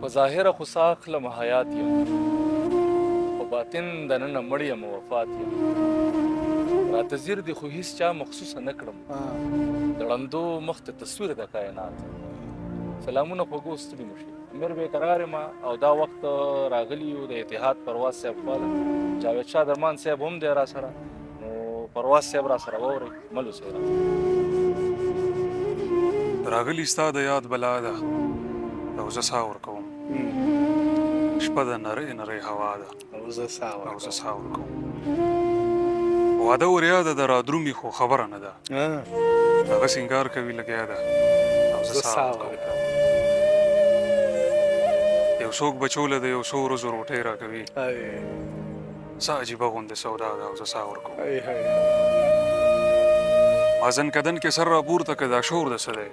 په ظاهره خو سا اخلم حیات یم په باطن دننه مړ یم وفات یم راته ځیر دي خو هیڅ چا مخصوصه نه کړم د ړندو مخ ته تصویر د کائنات سلامونه خوږو ستړي مه شي امیر بېقرار یم او دا وخت راغلی یو د اتحاد پرواز صاحب خواله جاوید شاه درمان صاحب هم دی را سره نو پرواز صاحب را سره واورئ ملو صاحب راغلی ستا د یاد بلا ده او زه ساه ورکوم شپه د نرۍ نرۍ هوا ده او زه ساه ورکوم واده ور یاده ده رادرومي خو خبره نه ده هغه سینګار کوي لګیا ده او زه ساه ورکوم یو څوک بچوله د یو څو ورځو روټۍ راکوي څه عجیبه غوندې سودا ده او زه ساه ورکوم مازن کدن کې سر راپورته که دا شور د څه دی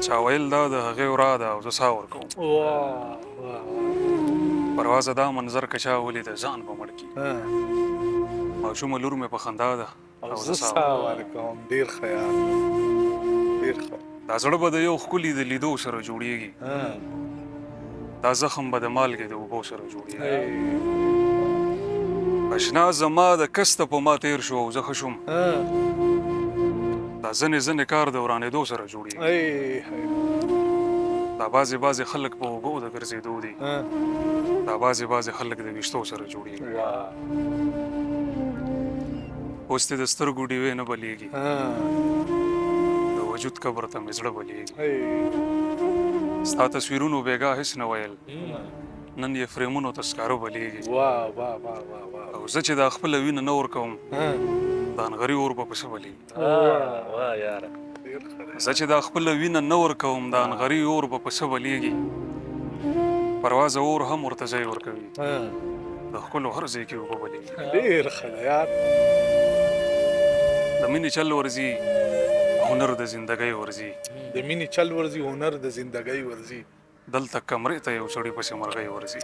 چا ویل دا د هغې ورا ده او زه ساه ورکوم پروازه دا منظر که چا ولیده ځان به مړ کي ماشومه لور مې په خندا ده او زه ساه ورکوم ډېر ښه یار ډېر ښه دا زړه به د یو ښکلي د لیدو سره جوړیږي دا زخم به د مالګې د اوبو سره جوړیږي اشنا زما د کسته په ما تیر شو او زه ښه شوم دا ځنې کار د ورانېدو سره جوړیږي دا بعضې خلک په اوږو د ګرځېدو دي دا بعضې خلک د ویښتو سره جوړیږي اوس دې د سترګو ډیوې نه بلیږي د وجود قبر ته مې زړه بلیږي ستا تصویرونو بېګا هېڅ نه ویل نن یې فرېمونو ته سکاره بلیږي او زه چې دا خپله وینه نه ورکوم دا نغري اور به پسه بلیږي زه چې دا خپله وینه نه ورکوم دا نغري اور به پسه بلیږي پروازه اور هم ورته ځای ورکوي د ښکلو هر ځای کې اوبه بلیږي ډېر ښه دی یار د مینې چل ورځي هنر د زندګۍ ورځي د مینې چل ورځي هنر د زندګۍ ورځي دلته کمرې ته یو سړي پسې مرغۍ ورځي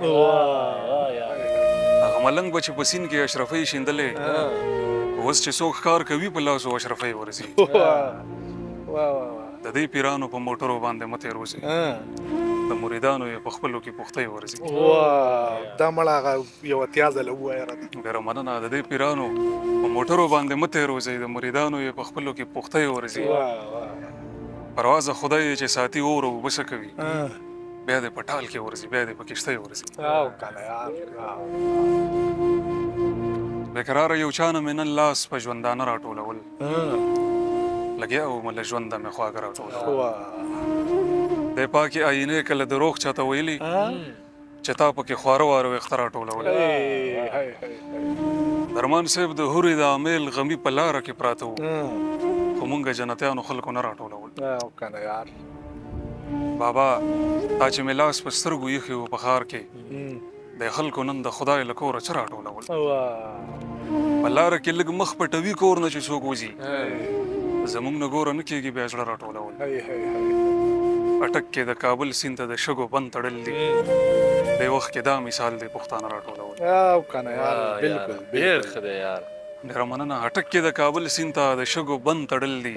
هغه ملنګ به چې په سیند کې اشرفۍ شیندلې اوس چې څوک ښکار کوي په لاسو اشرفۍ ورځي د دې پیرانو په موټرو باندې مه تېروځي د مریدانو یې په خپلو کې پختۍ ورځي دا مړه هغه یو اتیا ځله ووایه راته ډېره مننه د دې پیرانو په موټرو باندې مه تېروځئ د مریدانو یې په خپلو کې پختۍ ورځي پروازه خدای چې ساتي اور او اوبه څه کوي بیا دې په ټال کې ورځي بیا دې په کښتۍ ورځي بېقراره یو چا نه مې نن لاس په ژوندانه راټولول لګیا وم له ژونده مې خواږه راټولول دی پاکې آینې کله د روغ چاته ویلي چې تا پکې خواره واره ویښته راټولول درمان صاحب د هورې د امیل غمي په لاره کې پراته وو خو مونږ جنتیانو خلکو نه راټولول بابا تا چې مې لاس په سترګو ایښي وو په ښار کې د خلکو نن د خدای له کوره څه راټولول په لاره کې لږ مخ پټوي کور نه چې څوک وځي زمونږ نه ګوره نه کېږي بیا زړه راټولول اټک کې د کابل سیند ته د شګو بند تړل دي دی وخت کې دا مثال دی پښتانه راټولول ډېر ښه دی یار ډېره مننه اټک کې د کابل سیند ته د شګو بند تړل دي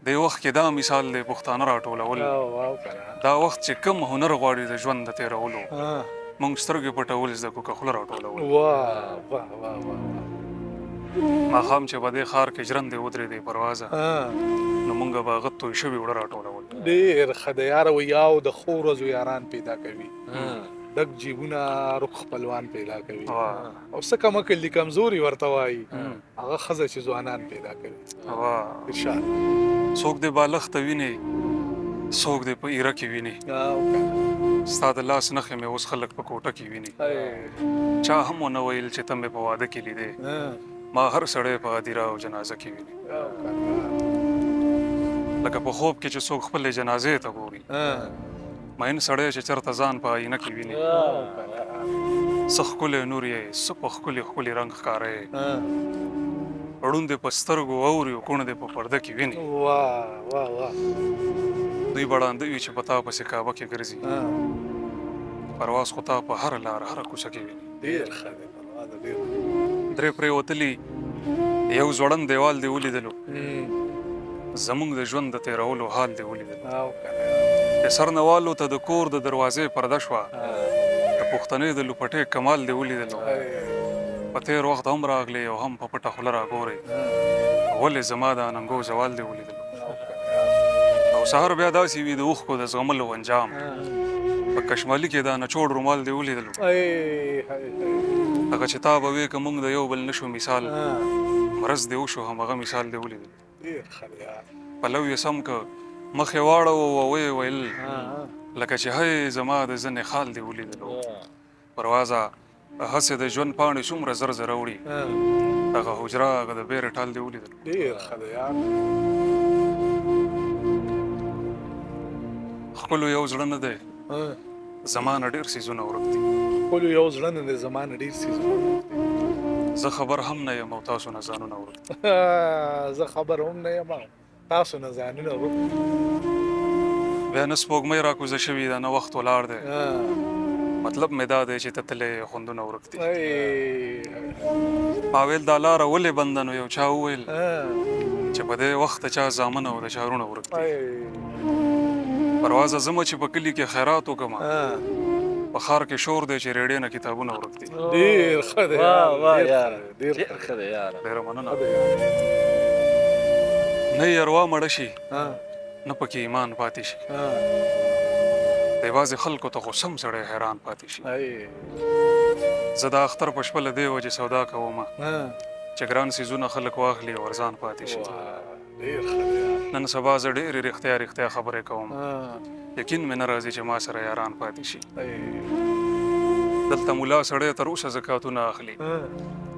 دی وخت کې دا مثال دی پښتانه راټولول دا وخت چې کم هنر غواړي د ژوند د تېرولو موږ سترګې پټول زده کړو که خوله راټولول ماښام چې به دې ښار کې ژرندې ودرېدې پروازه نو موږ به هغه توی شوي وړه راټولول ډېر ښه دی یاره ویاو د ښو ورځو یاران پیدا کوي ډک جیبونه رخ خپلوان پیدا کوي او څه کم عقل دي کمزوري ورته وایي هغه ښځه چې ځوانان پیدا کوي ارشاد څوک دې بالښته ویني څوک دې په ایره کې ویني ستا د لاس نښې مې اوس خلک په کوټه کې ویني چا هم ونه ویل چې ته مې په واده کې لیدې ما هر سړی په هدیره او جنازه کې ویني لکه په خوب کې چې څوک خپلې جنازې ته ګوري مین سړی چې چېرته ځان په آینه کې ویني څه ښکلی نور یې څه په ښکلي رنګ ښکاره یې ړوند دې په سترګو اوري او کوڼ دې په پرده کې ویني دوی بړانده وي چې په تا پسې کعبه کې ګرځي پرواز خو تا په هره لاره هره کوڅه کې ویني درې پرېوتلي یو ځوړند دیوال دې ولیدلو زمونږ د ژوند د تېرولو حال دې ولیدلو د چې سرنوالو ته د کور د دروازې پرده شوه د پښتنې د لوپټې کمال دې ولیدلو په تېر وخت هم راغلی او هم په پټه خوله راګورې ولې زما د اننګو زوال دې ولیدلو او سهار بیا داسې وي د اوښکو د زغملو انجام په کشمالي کې دا نچوړ رومال دې ولیدلو هغه چې تا به وې که موږ د یو بل نشو مثال مرض دې وشو همغه مثال دې ولیدلو پلو یې سم که مخ یې واړو او ویې ویل لکه چې هی زما د زنې خال دې ولیدلو پروازه هسې د ژوند پاڼې څومره زر زر اوړي هغه حجره هغه د بیرې ټال دې ولیدلو ښکلو یو زړه نه دی زمانه ډېر څیزونه ورک دي ښکلو یو زړه نه دی زمانه ډېر څیزونه ورک دي زه خبر هم نه یم او تاسو نه ځانونه ورک دي زه خبر هم نه یم تاسو نه ځانونه ورک دي بیا نه سپوږمۍ راکوزه شوې ده نه وخت ولاړ دی مطلب مې دا دی چې ته تلې خوندونه ورک دي ما ویل دا لاره ولې بنده نو یو چا وویل چې په دې وخت چا زامن او د چارونه ورک دي پروازه زمه چې په کلي کې خیرات وکړم په ښار کې شور دی چې ریډیو نه کتابونه ورک دي ډېر ښه دی ډېر ښه دی یاره ډېره مننه نه یې اروا مړه شي نه پکې ایمان پاتې شي د یوازې خلکو ته خو سم سړی حیران پاتې شي زه د اختر په شپه له دې وجې سودا کوم چې ګران څیزونه خلک واخلي او ارزان پاتې شي نن سبا زه ډېرې رښتیا خبرې کوم یقین مې نه راځي چې ما سره یاران پاتې شي دلته ملا سړی تر اوسه زکاتونه اخلي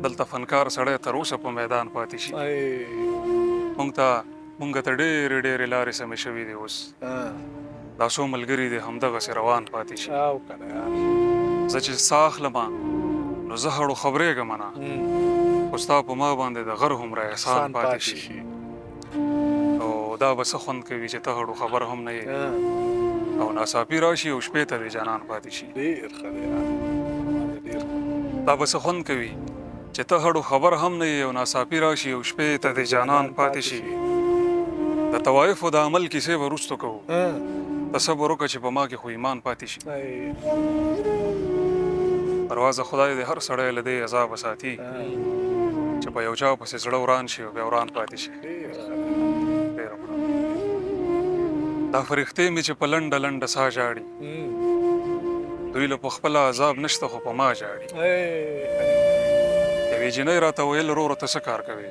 دلته فنکار سړی تر اوسه په میدان پاتې شي مونږ ته ډېرې لارې سمې شوي دي اوس دا څو ملګري دي همدغسې روان پاتې شي زه چې ساه اخلمه نو زه هړو خبرېږم نه خو ستا په ما باندې د غر هومره احسان پاتې شي او دا به څه خوند کوي چې ته هړو خبر هم نه یې او ناڅاپي راشي او شپې ته دې جانان پاتې شي دا به څه خوند کوي چې ته هړو خبر هم نه یې او ناڅاپي راشي او شپې ته دې جانان پاتې شي د طوایفو د عمل کیسې به وروستو کوو تصور وکړه چې په ما کې خو ایمان پاتې شي پروازه خدای دې هر سړی له دې عذابه ساتي چې په یو چا پسې زړه وران شي او بیا وران پاتې شي دا فرښتې مې چې په لنډه لنډه ساه ژاړي دوی له په خپله عذاب نشته خو په ما ژاړي یوې جینۍ راته ویل وروره ته څه کار کوې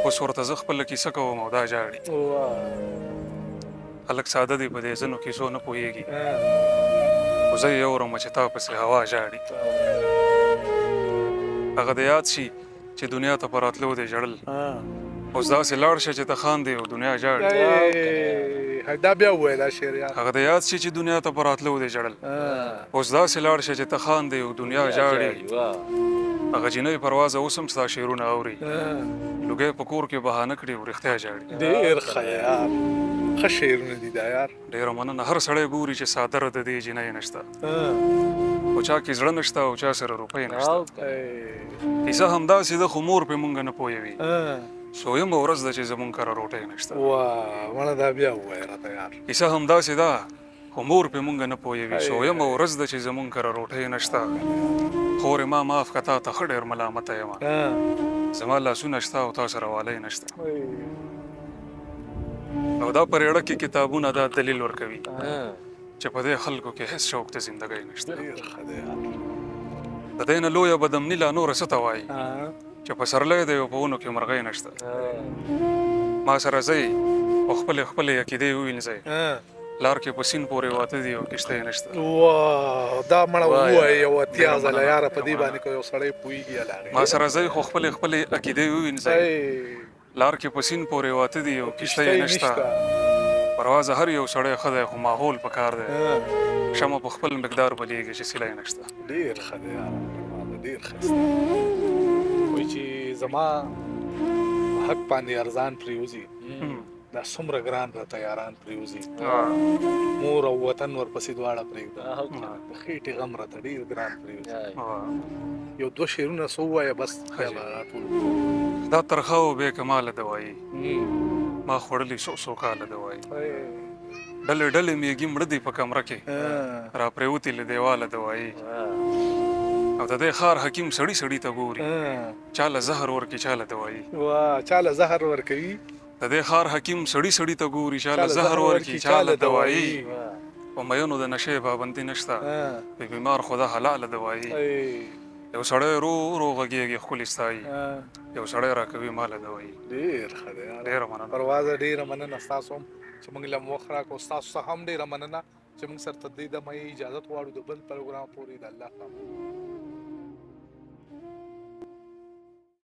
اوس ورته زه خپله کیسه کوم او دا ژاړي خلک ساده دي په دې ځینو کیسو نه پوهېږي خو زه یې اورم چې تا پسې هوا ژاړي هغه د یاد شي چې دنیا ته په راتلو دې ژړل اوس داسې لاړ شه چې ته خاندې او دنیا ژاړي دا بیا وویل شعر یار هغه د یاد شي چې دنیا ته په راتلو دې ژړل اوس داسې لاړ شه چې ته خاندې او دنیا ژاړي هغه جینۍ پروازه اوس هم ستا شعرونه اوري لوګی په کور کې بهانه کړي او رښتیا ژاړي ډېر ښه یار ښه شعرونه دي دا یار ډېره مننه هر سړی ګوري چې څادره د دې جینۍ نشته خو چا کې زړه نشته او چا سره روپۍ نشته کیسه همداسې ده خو مور پرې مونږ نه پوهوي سویمه ورځ ده چې زمونږ کره روټۍ نشته مړه دا بیا ووایه راته یار کیسه همداسې ده خو مور پرې مونږ نه پوهوي سویمه ورځ ده چې زمونږ کره روټۍ نشته خورې ما معاف که تا ته ښه ډېر ملامته یم زما لاسونه شته او تا سره والی نشته او دا په ریړه کې کتابونه دا دلیل ورکوي چې په دې خلکو کې هیڅ شوق د زندګۍ نشته د دې نه لویه بدمني لا نوره څه ته وایي چې پسرلی دی او په ونو کې مرغۍ نشته ما سره ځئ او خپلې عقیدې ووینځئ لار کې په سیند پورې واته دي او کښتۍ نشته دا مړه ووایه یو اتیا ځله یاره په دې باندې که یو سړی پوهېږي ما سره ځئ خو خپلې عقیدې ووینځئ لار کې په سیند پورې واته دي او کښتۍ نشته پروازه هر یو سړی ښه دی خو ماحول پکار دی شمه په خپل مقدار بلیږي چې سیلی نشته ډېر ښه دی یاره ډېر ښایسته وایي چې زما حق باندې ارزان پرېوځي دا څومره ګران راته یاران پرېوځي مور او وطن ورپسې دواړه پرېږده د خېټې غم راته ډېر ګران پرېوځي یو دوه شعرونه څه ووایه بس راټول دا ترخه او بې کماله دوایي ما خوړلي څو کاله دوایي ډلې ډلې میږي مړه دي په کمره کې را پرېوتې له دیواله دوايي او د دې ښار حکیم سړي سړي ته ګوري چاله زهر ورکي چاله دوايي چاله زهر ورکوي د دې ښار حکیم سړي سړي ته ګوري چاله زهر ورکي چاله دوايي په میونو د نشې پابندي نشته په بیمار خدا حلاله دوايي یو سړی ورو ورو غږېږي ښکلې ستایي یو سړی راکوي ماله دوايي ډېر ښه دی ډېره مننه پروازه ډېره مننه ستاسو هم چې موږ له وخت راکړو ستاسو څخه هم ډېره مننه چې موږ سره تر دې دمه اجازت غواړو د بل پروګرام پورې د الله په امان.